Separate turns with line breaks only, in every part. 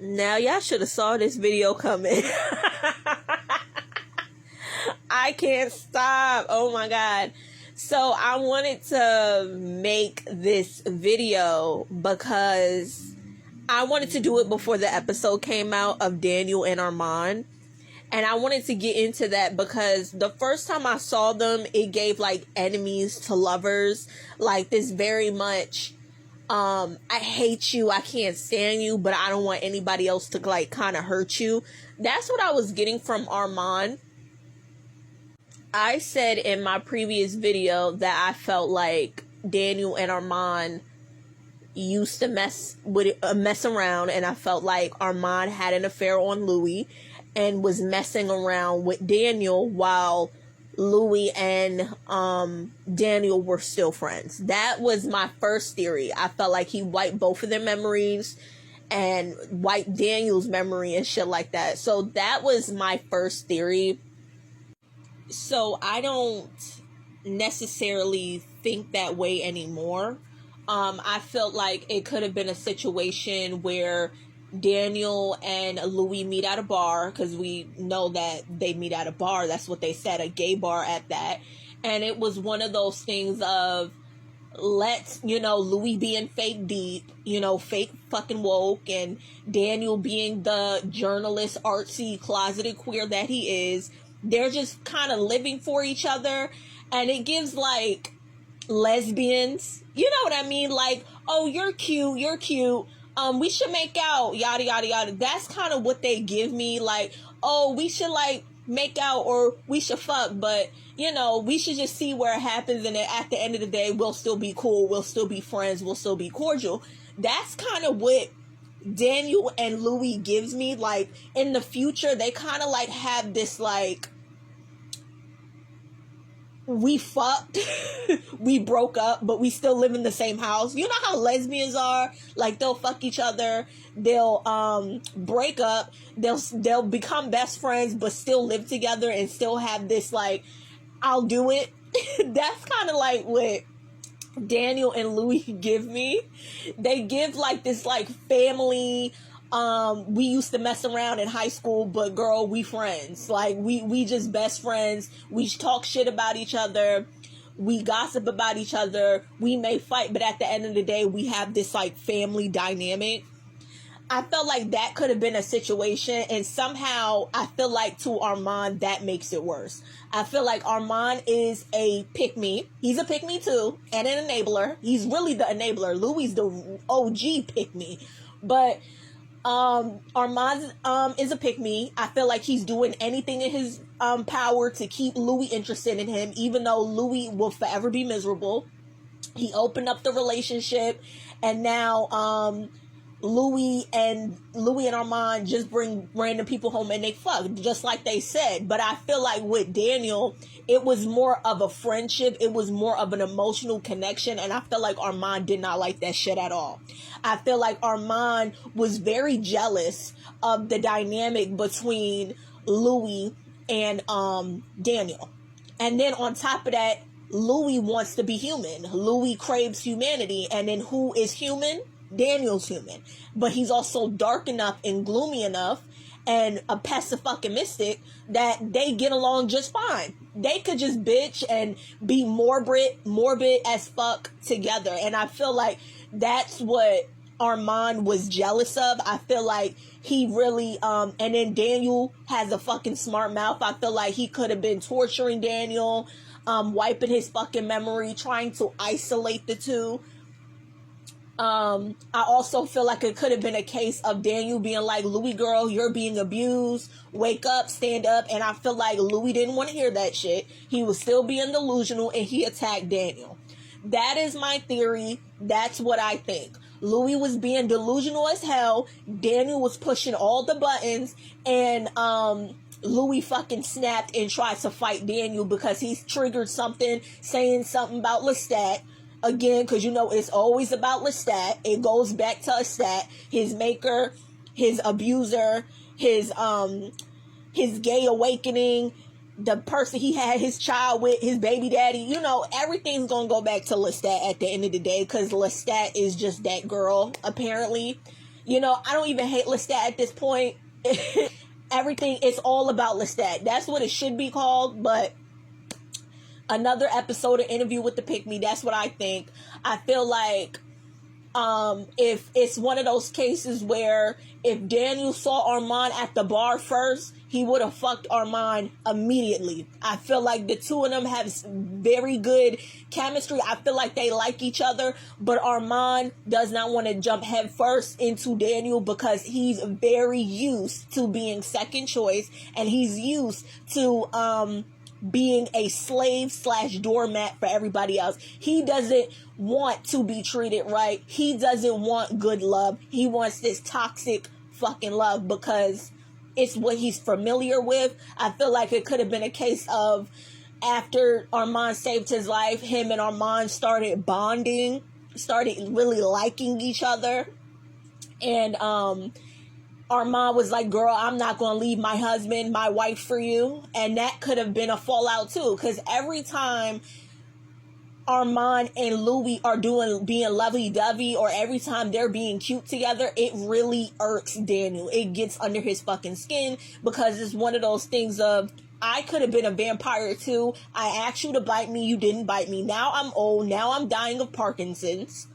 Now y'all should have saw this video coming. I can't stop. Oh my god. So I wanted to make this video because I wanted to do it before the episode came out of Daniel and Armand. And I wanted to get into that because the first time I saw them, it gave like enemies to lovers. Like this very much, I hate you, I can't stand you, but I don't want anybody else to like kind of hurt you. That's what I was getting from Armand. I said in my previous video that I felt like Daniel and Armand used to mess around, and I felt like Armand had an affair on Louis and was messing around with Daniel while Louis and Daniel were still friends. That was my first theory. I felt like he wiped both of their memories and wiped Daniel's memory and shit like that. So that was my first theory. So I don't necessarily think that way anymore. I felt like it could have been a situation where Daniel and Louis meet at a bar, because we know that they meet at a bar. That's what they said, a gay bar at that. And it was one of those things of, let's, Louis being fake deep, fake fucking woke, and Daniel being the journalist, artsy, closeted queer that he is. They're just kind of living for each other, and it gives like lesbians, you know what I mean? Like, oh, you're cute, we should make out, yada yada yada. That's kind of what they give me. Like, oh, we should like make out, or we should fuck, but we should just see where it happens, and then at the end of the day we'll still be cool, we'll still be friends, we'll still be cordial. That's kind of what Daniel and Louis gives me. Like, in the future they kind of like have this like, we fucked, we broke up, but we still live in the same house. You know how lesbians are? Like, they'll fuck each other, they'll break up, they'll become best friends, but still live together and still have this like, I'll do it. That's kind of like what Daniel and Louis give me. They give like this like family, we used to mess around in high school, but girl, we friends. Like, we just best friends. We talk shit about each other. We gossip about each other. We may fight, but at the end of the day, we have this like family dynamic. I felt like that could have been a situation, and somehow I feel like to Armand that makes it worse. I feel like Armand is a pick-me. He's a pick-me too, and an enabler. He's really the enabler. Louis the OG pick-me. But Armand is a pick-me. I feel like he's doing anything in his power to keep Louis interested in him, even though Louis will forever be miserable. He opened up the relationship, and now Louis and Armand just bring random people home and they fuck, just like they said. But I feel like with Daniel, it was more of a friendship. It was more of an emotional connection. And I feel like Armand did not like that shit at all. I feel like Armand was very jealous of the dynamic between Louis and Daniel. And then on top of that, Louis wants to be human. Louis craves humanity. And then who is human? Daniel's human, but he's also dark enough and gloomy enough and a pessimistic that they get along just fine. They could just bitch and be morbid as fuck together. And I feel like that's what Armand was jealous of. I feel like he really and then Daniel has a fucking smart mouth. I feel like he could have been torturing Daniel, wiping his fucking memory, trying to isolate the two. I also feel like it could have been a case of Daniel being like, Louis girl, you're being abused, wake up, stand up. And I feel like Louis didn't want to hear that shit. He was still being delusional, and he attacked Daniel. That is my theory. That's what I think. Louis was being delusional as hell. Daniel was pushing all the buttons, and Louis fucking snapped and tried to fight Daniel because he's triggered something, saying something about Lestat. Again, because it's always about Lestat. It goes back to Lestat, his maker, his abuser, his gay awakening, the person he had his child with, his baby daddy. Everything's gonna go back to Lestat at the end of the day, because Lestat is just that girl, apparently. You know, I don't even hate Lestat at this point. Everything is all about Lestat. That's what it should be called, but another episode of Interview with the Pick Me, that's what I think. I feel like if it's one of those cases where if Daniel saw Armand at the bar first, he would have fucked Armand immediately. I feel like the two of them have very good chemistry. I feel like they like each other, but Armand does not want to jump head first into Daniel because he's very used to being second choice, and he's used to being a slave / doormat for everybody else. He doesn't want to be treated right. He doesn't want good love. He wants this toxic fucking love because it's what he's familiar with. I feel like it could have been a case of after Armand saved his life, him and Armand started bonding, started really liking each other. And Armand was like, girl, I'm not going to leave my husband, my wife for you. And that could have been a fallout too. Because every time Armand and Louis are being lovey-dovey, or every time they're being cute together, it really irks Daniel. It gets under his fucking skin because it's one of those things of, I could have been a vampire too. I asked you to bite me. You didn't bite me. Now I'm old. Now I'm dying of Parkinson's.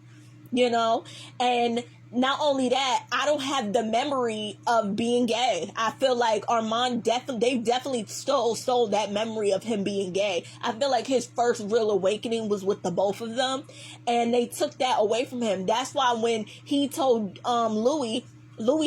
You know? And not only that, I don't have the memory of being gay. I feel like Armand they definitely stole that memory of him being gay. I feel like his first real awakening was with the both of them, and they took that away from him. That's why when he told Louis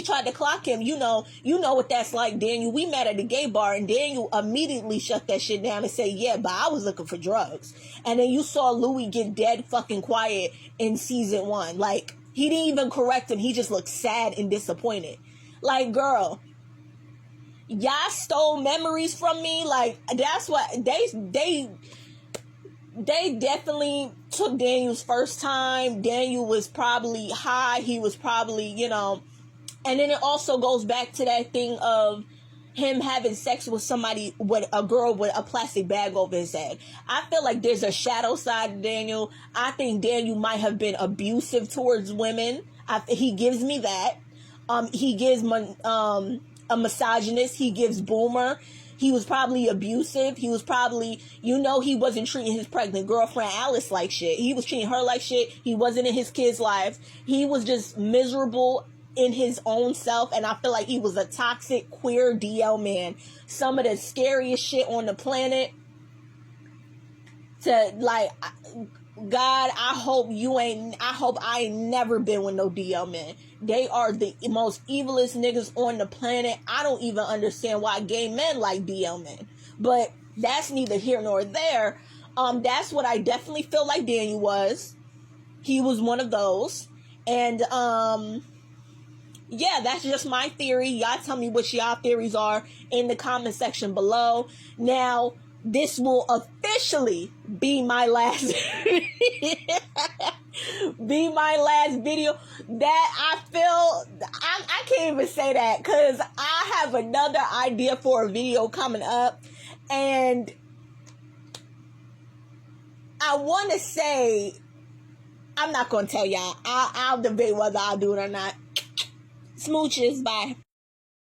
tried to clock him, you know what that's like, Daniel. We met at the gay bar, and Daniel immediately shut that shit down and said, yeah, but I was looking for drugs. And then you saw Louis get dead fucking quiet in season 1. Like, he didn't even correct him. He just looked sad and disappointed. Like, girl, y'all stole memories from me. Like, that's what they definitely took Daniel's first time. Daniel was probably high. He was probably, you know. And then it also goes back to that thing of him having sex with somebody, with a girl with a plastic bag over his head. I feel like there's a shadow side to Daniel. I think Daniel might have been abusive towards women. He gives me that. He gives a misogynist. He gives boomer. He was probably abusive. He was probably, he wasn't treating his pregnant girlfriend Alice like shit. He was treating her like shit. He wasn't in his kids' lives. He was just miserable in his own self, and I feel like he was a toxic queer DL man. Some of the scariest shit on the planet. To like, God, I hope I ain't never been with no DL men. They are the most evilest niggas on the planet. I don't even understand why gay men like DL men, but that's neither here nor there. That's what I definitely feel like Daniel was. He was one of those, and yeah, that's just my theory. Y'all tell me what y'all theories are in the comment section below. Now, this will officially be my last video that I feel I can't even say that because I have another idea for a video coming up, and I want to say, I'm not going to tell y'all. I'll debate whether I'll do it or not. Smooches, bye.